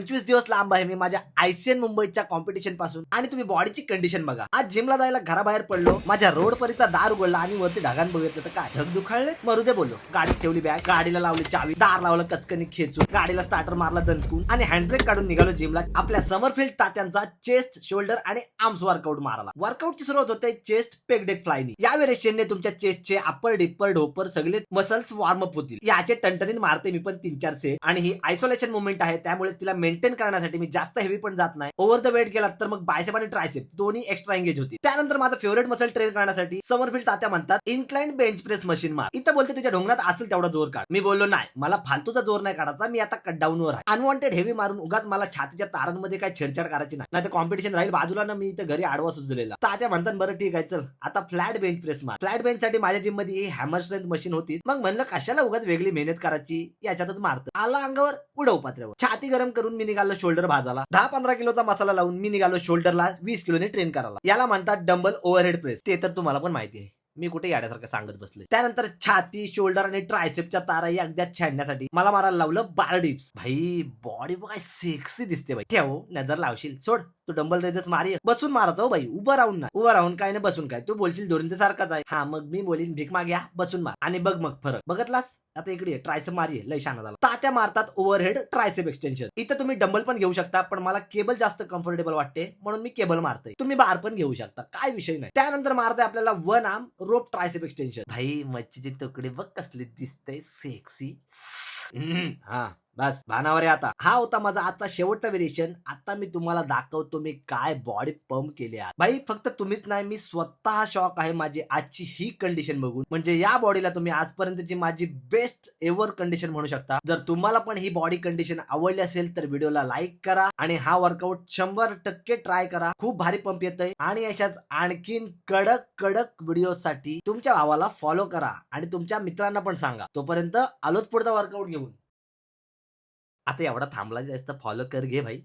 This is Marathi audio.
25 दिवस लांब आहे मी माझ्या आयसीएन मुंबईच्या कॉम्पिटिशन पासून आणि तुम्ही बॉडीची कंडिशन बघा. आज जिमला जायला घराबाहेर पडलो, माझ्या रोड परीचा दार उघडला आणि वरती ढगान बघितलं तर काय ढग दुखाळले. मरू दे बोललो. गाडीत ठेवली बॅग, गाडीला लावली चावी, दार लावलं कचकनी खेचून, गाडीला स्टार्टर मारला दणकून आणि हँडब्रेक काढून निघालो जिमला. आपल्या समरफील्ड तात्यांचा चेस्ट, शोल्डर आणि आर्म्स वर्कआउट मारायला. वर्कआउटची सुरुवात होते चेस्ट पेक डेक फ्लायनी. या व्हेरिएशनने तुमच्या चेस्टचे अप्पर डिप्पर ढोपर सगळे मसल्स वॉर्म अप होतील. याचे टणटणीत मारते मी पण 3-4 सेट आणि ही आयसोलेशन मुवमेंट आहे, त्यामुळे तिला मेंटेन करण्यासाठी मी जास्त हेवी पण जात नाही. ओव्हर द वेट गेलात तर मग बायसेप आणि ट्रायसेप दोन्ही एक्स्ट्रा एंगेज होती. त्यानंतर माझा फेवरेट मसल ट्रेन करण्यासाठी समरफील्ड तात्या म्हणतात इन्क्लाइंड बेंच प्रेस मशीन मार. इथं बोलते तुझ्या ढोंगणात असेल तेवढा जोर काढ. मी बोललो नाही, मला फालतूचा जोर नाही काढायचा, मी आता कट डाऊन वर आहे. अनवॉन्टेड हेवी मारून उगाच मला छातीच्या तारांमध्ये काय छेडछाड करायची नाही तर कॉम्पिटिशन राहील बाजूला ना. मी इथं घरी आडवा सुचलेला. तात्या म्हणतात बरं ठीक आहे चल आता फ्लॅट बेंच प्रेस मार. फ्लॅट बेंच साठी माझ्या जिम मध्ये हॅमर स्ट्रेंथ मशीन होती. मग म्हणलं कशाला उगाच वेगळी मेहनत करायची, याच्यातच मारत आला अंगावर उडव पात्र्यावर. छाती गरम करून मी निघालो शोल्डर भाजाला. 10-15 किलोचा मसाला लावून मी निघालो शोल्डरला 20 किलोने ट्रेन करायला. याला म्हणतात डंबल ओव्हरहेड प्रेस. ते तर तुम्हाला पण माहिती आहे, मी कुठे याड्यासारखं सांगत बसले. त्यानंतर छाती, शोल्डर आणि ट्रायसेपच्या तारा या अगद्यात छाडण्यासाठी मला मारायला लावलं बार डिप्स. भाई बॉडी बघा सेक्सी दिसते भाई. ठेव नजर लावशील, सोड तू डंबल रेजच मारी. बसून मारायचं हो भाई, उभं राहून ना. उभं राहून काय नाही, बसून काय. तू बोलशील दोरींचे सारखाच आहे. हा मग मी बोलीन भीक माग्या बसून मार आणि बघ मग फरक. बघतलास आता इकडे ट्रायसेप मारी लय शाना झाला. तात्या मारतात ओव्हरहेड ट्रायसेप एक्सटेन्शन. इथं तुम्ही डंबल पण घेऊ शकता, पण मला केबल जास्त कम्फर्टेबल वाटते म्हणून मी केबल मारतोय. तुम्ही बार पण घेऊ शकता, काय विषय नाही. त्यानंतर मारताय आपल्याला वन आर्म रोप ट्रायसेप एक्सटेन्शन. भाई मच्छीचे तुकडे बघ कसले दिसतंय सेक्सी. हा बस भानावर आहे आता. हा होता माझा आजचा शेवटचा व्हेरिएशन. आता मी तुम्हाला दाखवतो मी काय बॉडी पंप केली आहे. भाई फक्त तुम्हीच नाही, मी स्वतः शॉक आहे माझी आजची ही कंडिशन बघून. म्हणजे या बॉडीला तुम्ही आजपर्यंतची माझी बेस्ट एव्हर कंडिशन म्हणू शकता. जर तुम्हाला पण ही बॉडी कंडिशन आवडली असेल तर व्हिडिओला लाईक करा आणि हा वर्कआउट 100% ट्राय करा. खूप भारी पंप येतोय आणि अशाच आणखीन कडक कडक व्हिडिओ साठी तुमच्या भावाला फॉलो करा आणि तुमच्या मित्रांना पण सांगा. तोपर्यंत आलोच पुढचा वर्कआउट घेऊन. आता एवढा थांबला जास्त फॉलो कर घे भाई.